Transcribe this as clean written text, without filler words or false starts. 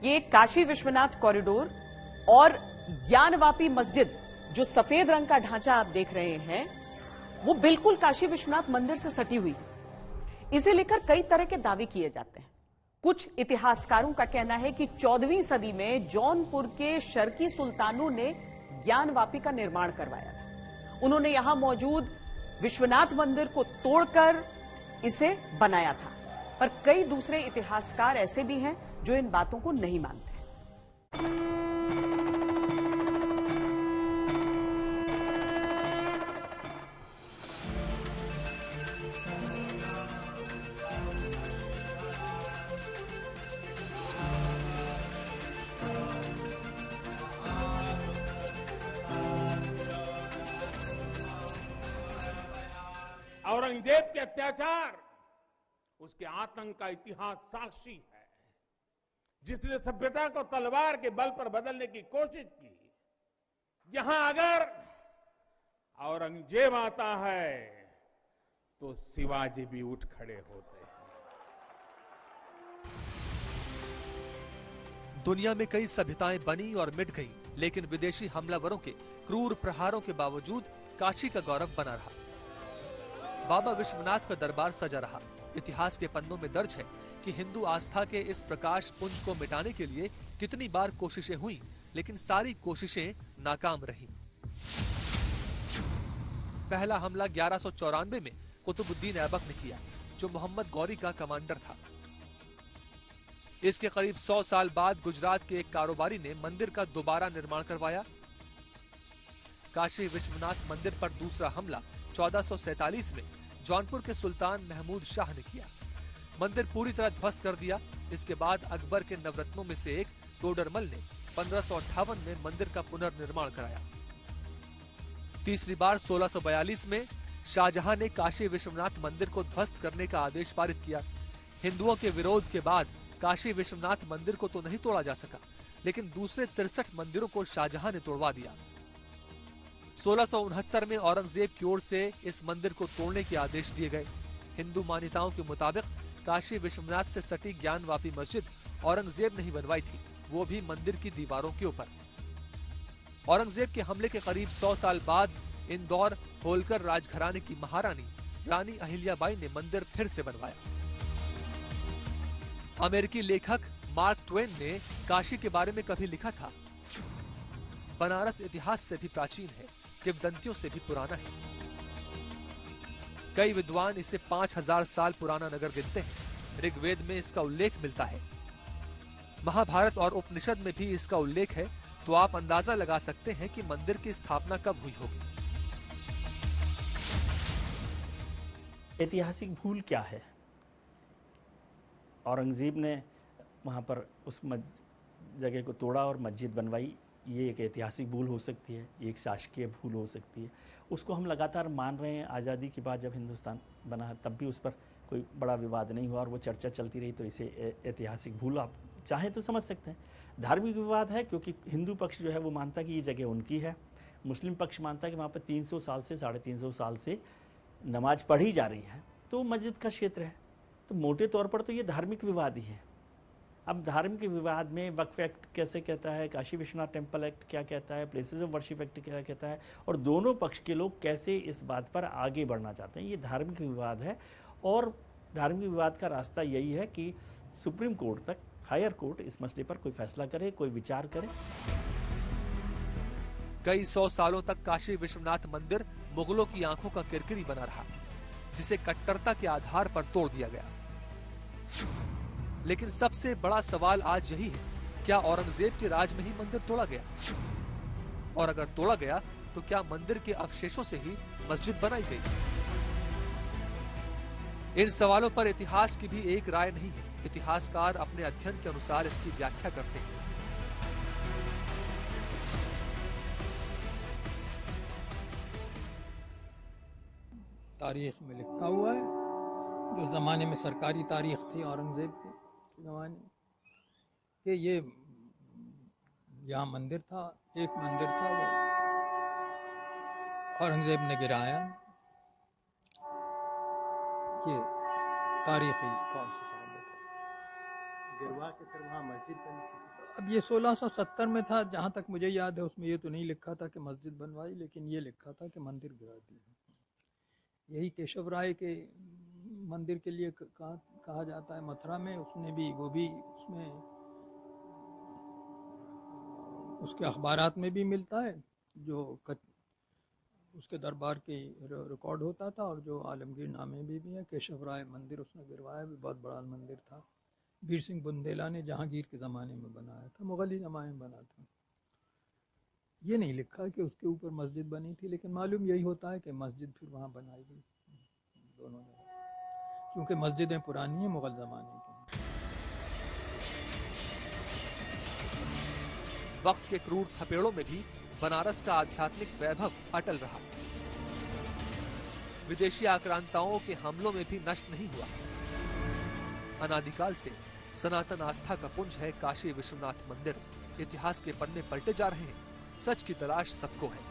ये काशी विश्वनाथ कॉरिडोर और ज्ञानवापी मस्जिद, जो सफेद रंग का ढांचा आप देख रहे हैं, वो बिल्कुल काशी विश्वनाथ मंदिर से सटी हुई है। इसे लेकर कई तरह के दावे किए जाते हैं। कुछ इतिहासकारों का कहना है कि 14वीं सदी में जौनपुर के शर्की सुल्तानों ने ज्ञानवापी का निर्माण करवाया था। उन्होंने यहां मौजूद विश्वनाथ मंदिर को तोड़कर इसे बनाया था। पर कई दूसरे इतिहासकार ऐसे भी हैं जो इन बातों को नहीं मानते। औरंगजेब के अत्याचार, उसके आतंक का इतिहास साक्षी है। जिसने सभ्यता को तलवार के बल पर बदलने की कोशिश की, यहां अगर औरंगजेब आता है तो शिवाजी भी उठ खड़े होते हैं। दुनिया में कई सभ्यताएं बनी और मिट गईं, लेकिन विदेशी हमलावरों के क्रूर प्रहारों के बावजूद काशी का गौरव बना रहा। बाबा विश्वनाथ का दरबार सजा रहा। इतिहास के पन्नों में दर्ज है कि हिंदू आस्था के इस प्रकाश पुंज को मिटाने के लिए कितनी बार कोशिशें हुई, लेकिन सारी कोशिशें नाकाम रहीं। पहला हमला 1194 में कुतुबुद्दीन ऐबक ने किया, जो मोहम्मद गौरी का कमांडर था। इसके करीब 100 साल बाद गुजरात के एक कारोबारी ने मंदिर का दोबारा निर्माण करवाया। काशी विश्वनाथ मंदिर पर दूसरा हमला 1447 में जौनपुर के सुल्तान महमूद शाह ने किया। मंदिर पूरी तरह ध्वस्त कर दिया। इसके बाद अकबर के नवरत्नों में से एक टोडरमल ने 1558 में मंदिर का पुनर्निर्माण कराया। तीसरी बार 1642 में शाहजहां ने काशी विश्वनाथ मंदिर को ध्वस्त करने का आदेश पारित किया। हिंदुओं के विरोध के बाद काशी विश्वनाथ मंदिर को तो नहीं तोड़ा जा सका, लेकिन दूसरे 63 मंदिरों को शाहजहां ने तोड़वा दिया। 1669 में औरंगजेब की ओर से इस मंदिर को तोड़ने के आदेश दिए गए। हिंदू मान्यताओं के मुताबिक काशी विश्वनाथ से सटी ज्ञानवापी मस्जिद औरंगजेब ने ही बनवाई थी, वो भी मंदिर की दीवारों के ऊपर। औरंगजेब के हमले के करीब 100 साल बाद इंदौर होलकर राजघराने की महारानी रानी अहिल्याबाई ने मंदिर फिर से बनवाया। अमेरिकी लेखक मार्क ट्वेन ने काशी के बारे में कभी लिखा था, बनारस इतिहास से भी प्राचीन है, किंवदंतियों से भी पुराना है। कई विद्वान इसे 5000 साल पुराना नगर गिनते हैं। ऋग्वेद में इसका उल्लेख मिलता है। महाभारत और उपनिषद में भी इसका उल्लेख है, तो आप अंदाजा लगा सकते हैं कि मंदिर की स्थापना कब हुई होगी। ऐतिहासिक भूल क्या है? औरंगजेब ने वहाँ पर उस जगह को तोड़ा और मस्जिद बनवाई, ये एक ऐतिहासिक भूल हो सकती है, ये एक शासकीय भूल हो सकती है। उसको हम लगातार मान रहे हैं। आज़ादी के बाद जब हिंदुस्तान बना है तब भी उस पर कोई बड़ा विवाद नहीं हुआ और वो चर्चा चलती रही, तो इसे ऐतिहासिक भूल आप चाहें तो समझ सकते हैं। धार्मिक विवाद है क्योंकि हिंदू पक्ष जो है वो मानता है कि ये जगह उनकी है, मुस्लिम पक्ष मानता है कि वहाँ पर 300 साल से 350 साल से नमाज पढ़ी जा रही है, तो मस्जिद का क्षेत्र है। तो मोटे तौर पर तो ये धार्मिक विवाद ही है। अब धार्मिक विवाद में वक्फ एक्ट कैसे कहता है, काशी विश्वनाथ टेम्पल एक्ट क्या कहता है, प्लेसेस ऑफ वर्शिप एक्ट क्या कहता है, और दोनों पक्ष के लोग कैसे इस बात पर आगे बढ़ना चाहते हैं, ये धार्मिक विवाद है। और धार्मिक विवाद का रास्ता यही है कि सुप्रीम कोर्ट तक, हायर कोर्ट इस मसले पर कोई फैसला करे, कोई विचार करे। कई 100 सालों तक काशी विश्वनाथ मंदिर मुगलों की आंखों का किरकिरी बना रहा, जिसे कट्टरता के आधार पर तोड़ दिया गया। लेकिन सबसे बड़ा सवाल आज यही है, क्या औरंगजेब के राज में ही मंदिर तोड़ा गया? और अगर तोड़ा गया तो क्या मंदिर के अवशेषों से ही मस्जिद बनाई गई? इन सवालों पर इतिहास की भी एक राय नहीं है। इतिहासकार अपने अध्ययन के अनुसार इसकी व्याख्या करते हैं। तारीख में लिखा हुआ है, जो जमाने में सरकारी तारीख थी औरंगजेब के जमाने, कि ये यहाँ मंदिर था, एक मंदिर था, वो औरंगजेब ने गिराया। ये तारीखी कौन सा साल था, गिरवा के सर वहाँ मस्जिद बनी थी। अब ये 1670 में था, जहाँ तक मुझे याद है उसमें ये तो नहीं लिखा था कि मस्जिद बनवाई, लेकिन ये लिखा था कि मंदिर गिरा दी। यही केशव राय के मंदिर के लिए कहा जाता है मथुरा में, उसने भी वो भी उसमें उसके अखबारात में भी मिलता है, जो उसके दरबार के रिकॉर्ड होता था, और जो आलमगीर नामे भी है केशव राय मंदिर उसने गिरवाया, भी बहुत बड़ा मंदिर था। वीर सिंह बुंदेला ने जहांगीर के ज़माने में बनाया था, मुगल ही ज़माने में बना था। ये नहीं लिखा कि उसके ऊपर मस्जिद बनी थी, लेकिन मालूम यही होता है कि मस्जिद फिर वहाँ बनाई गई दोनों जगह, क्योंकि मस्जिदें पुरानी हैं, मुगल ज़माने की। वक्त के क्रूर थपेड़ों में भी बनारस का आध्यात्मिक वैभव अटल रहा, विदेशी आक्रांताओं के हमलों में भी नष्ट नहीं हुआ। अनादिकाल से सनातन आस्था का पुंज है काशी विश्वनाथ मंदिर। इतिहास के पन्ने पलटे जा रहे हैं, सच की तलाश सबको है।